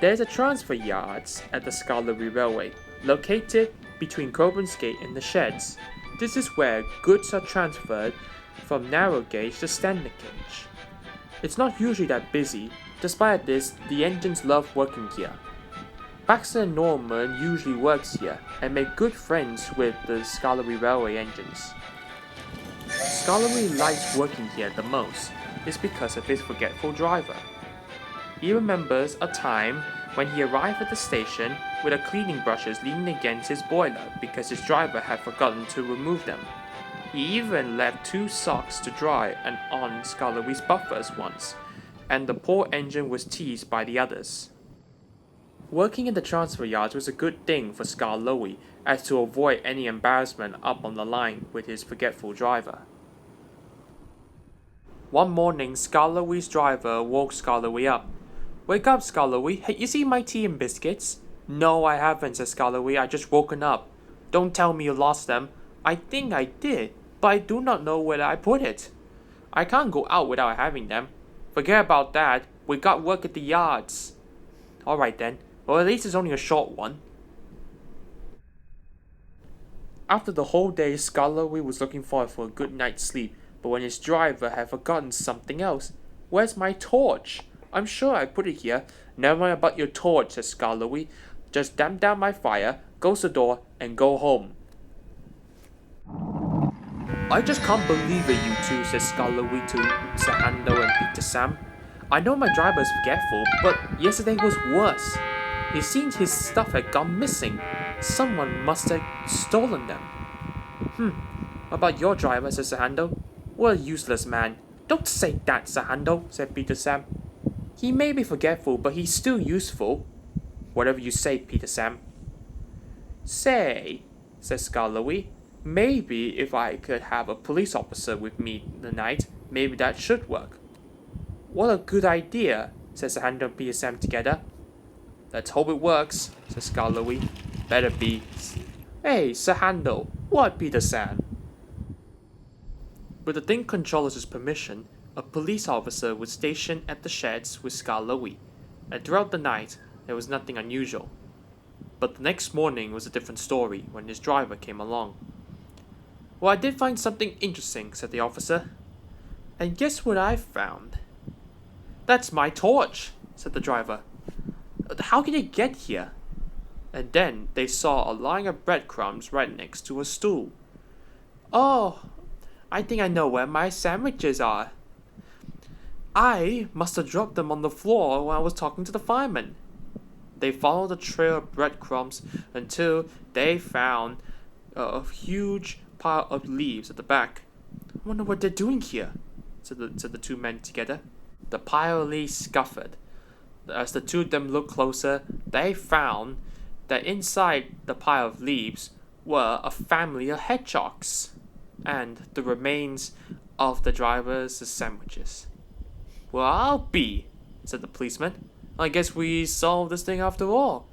There's a transfer yards at the Skarloey Railway, located between Coburn's Gate and the sheds. This is where goods are transferred from narrow gauge to standard gauge. It's not usually that busy. Despite this, the engines love working here. Baxter and Norman usually works here and make good friends with the Skarloey Railway engines. Skarloey likes working here the most is because of his forgetful driver. He remembers a time when he arrived at the station with the cleaning brushes leaning against his boiler because his driver had forgotten to remove them. He even left 2 socks to dry and on Skarloey's buffers once, and the poor engine was teased by the others. Working in the transfer yards was a good thing for Skarloey as to avoid any embarrassment up on the line with his forgetful driver. One morning, Skarloey's driver woke Skarloey up. "Wake up, Skarloey. Hey, you see my tea and biscuits?" "No, I haven't," said Skarloey. "I just woken up." "Don't tell me you lost them." "I think I did, but I do not know where I put it." "I can't go out without having them." "Forget about that. We got work at the yards." "Alright then. Well, at least it's only a short one." After the whole day, Skarloey was looking forward for a good night's sleep, but when his driver had forgotten something else. "Where's my torch? I'm sure I put it here." "Never mind about your torch," said Skarloey. "Just damp down my fire, go Sodor, and go home." "I just can't believe it, you two," said Skarloey to Sahando and Peter Sam. "I know my driver is forgetful, but yesterday was worse. It seems his stuff had gone missing. Someone must have stolen them." "What about your driver?" said Sahando. "What a useless man." "Don't say that, Sahando," said Peter Sam. "He may be forgetful, but he's still useful." "Whatever you say, Peter Sam." "Say," said Skarloey, "maybe if I could have a police officer with me tonight, maybe that should work." "What a good idea," said Sahando and Peter Sam together. "Let's hope it works," said Skarloey. "Better be." "Hey, Sahando, what, Peter Sam?" With the Think Controller's permission, a police officer was stationed at the sheds with Skarloey, and throughout the night there was nothing unusual. But the next morning was a different story when his driver came along. "Well, I did find something interesting," said the officer. "And guess what I found?" "That's my torch," said the driver. "How can it get here?" And then they saw a line of breadcrumbs right next to a stool. "Oh, I think I know where my sandwiches are. I must have dropped them on the floor when I was talking to the fireman." They followed the trail of breadcrumbs until they found a huge pile of leaves at the back. "I wonder what they're doing here," said the 2 men together. The pile of leaves scuffled. As the 2 of them looked closer, they found that inside the pile of leaves were a family of hedgehogs and the remains of the driver's sandwiches. "Well, I'll be," said the policeman. "I guess we solved this thing after all."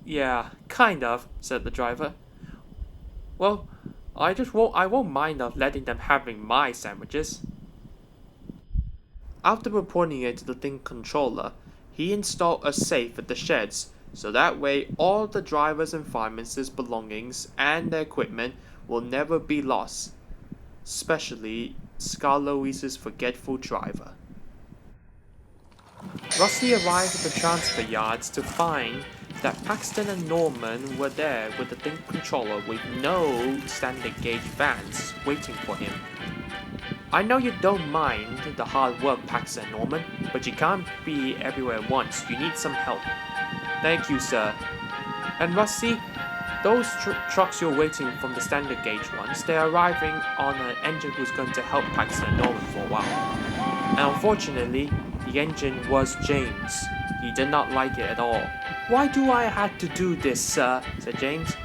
"Yeah, kind of," said the driver. "Well, I won't mind of letting them having my sandwiches." After reporting it to the Think Controller, he installed a safe at the sheds, so that way all the drivers and firemen's belongings and their equipment will never be lost, especially Skarloey's forgetful driver. Rusty arrived at the transfer yards to find that Paxton and Norman were there with the Think Controller with no standard gauge vans waiting for him. "I know you don't mind the hard work, Paxton and Norman, but you can't be everywhere at once. You need some help." "Thank you, sir." "And Rusty, those trucks you're waiting from the standard gauge ones, they're arriving on an engine who's going to help Paxton and Norman for a while. And unfortunately, the engine was James. He did not like it at all." "Why do I have to do this, sir?" said James.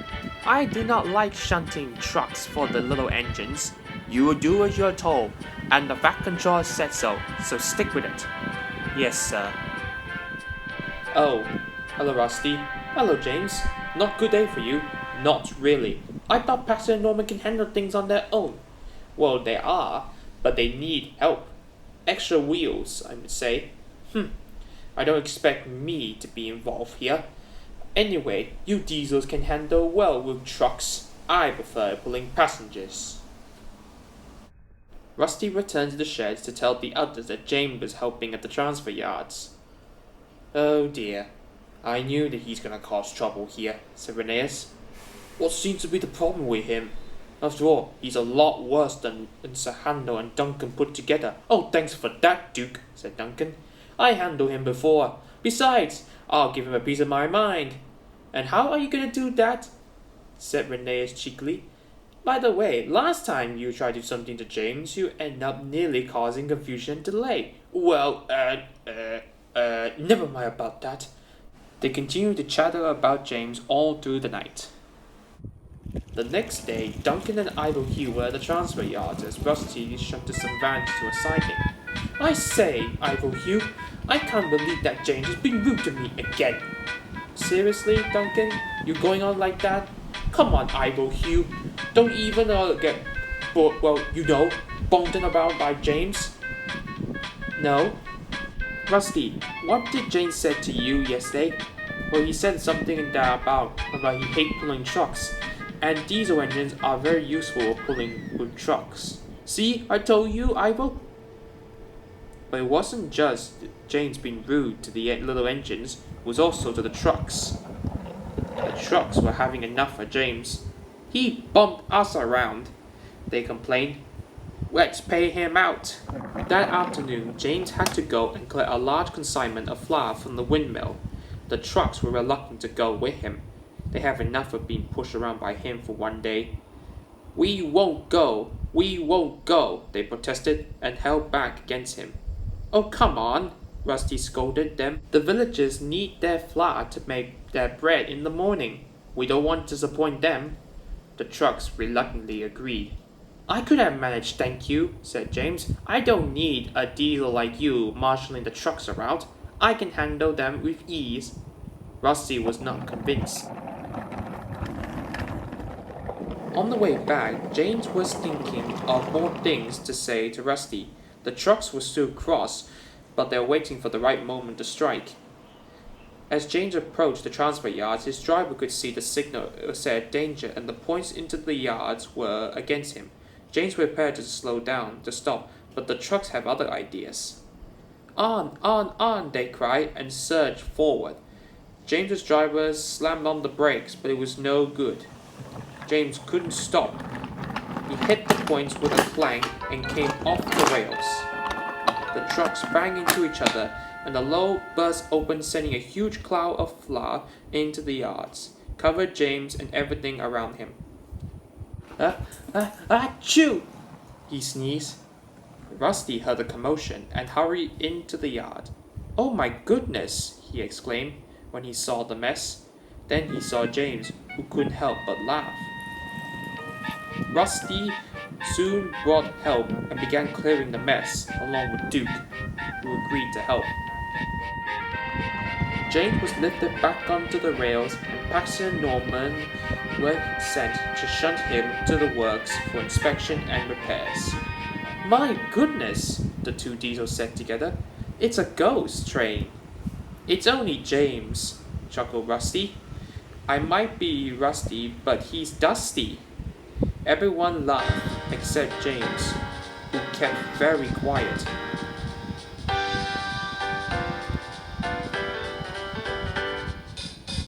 "I do not like shunting trucks for the little engines." "You will do as you're told, and the Vac Controller said so stick with it." "Yes, sir." "Oh, hello Rusty." "Hello James. Not good day for you." "Not really. I thought Paxton and Norman can handle things on their own." "Well, they are, but they need help. Extra wheels, I would say." I don't expect me to be involved here. Anyway, you diesels can handle well with trucks. I prefer pulling passengers. Rusty returned to the sheds to tell the others that James was helping at the transfer yards. Oh dear, I knew that he's gonna cause trouble here, said Rheneas. What seems to be the problem with him? After all, he's a lot worse than Sir Handel and Duncan put together. Oh, thanks for that, Duke, said Duncan. I handled him before. Besides, I'll give him a piece of my mind. And how are you going to do that? Said Rheneas cheekily. By the way, last time you tried to do something to James, you ended up nearly causing confusion and delay. Well, never mind about that. They continued to chatter about James all through the night. The next day, Duncan and Ivanhoe were at the transfer yards as Rusty shunted some vans to a siding. I say, Ivanhoe, I can't believe that James has been rude to me again. Seriously, Duncan? You going on like that? Come on, Ivanhoe. Don't even get, boned about by James. No. Rusty, what did James say to you yesterday? Well, he said something about he hates pulling trucks. And diesel engines are very useful for pulling with trucks. See, I told you, Ivo. But it wasn't just James being rude to the little engines, it was also to the trucks. The trucks were having enough of James. He bumped us around, they complained. Let's pay him out. That afternoon, James had to go and collect a large consignment of flour from the windmill. The trucks were reluctant to go with him. They have enough of being pushed around by him for one day. We won't go, they protested and held back against him. Oh, come on, Rusty scolded them. The villagers need their flour to make their bread in the morning. We don't want to disappoint them. The trucks reluctantly agreed. I could have managed, thank you, said James. I don't need a diesel like you marshalling the trucks around. I can handle them with ease. Rusty was not convinced. On the way back, James was thinking of more things to say to Rusty. The trucks were still cross, but they were waiting for the right moment to strike. As James approached the transfer yards, his driver could see the signal said danger, and the points into the yards were against him. James prepared to slow down, to stop, but the trucks have other ideas. On, they cried, and surged forward. James's driver slammed on the brakes, but it was no good. James couldn't stop. He hit the points with a clang and came off the rails. The trucks banged into each other, and the low burst opened, sending a huge cloud of flour into the yards, covered James and everything around him. Achoo! He sneezed. Rusty heard the commotion and hurried into the yard. Oh my goodness! He exclaimed when he saw the mess. Then he saw James, who couldn't help but laugh. Rusty soon brought help and began clearing the mess, along with Duke, who agreed to help. James was lifted back onto the rails, and Paxton and Norman were sent to shunt him to the works for inspection and repairs. My goodness, the two diesels said together. It's a ghost train. It's only James, chuckled Rusty. I might be Rusty, but he's Dusty. Everyone laughed except James, who kept very quiet.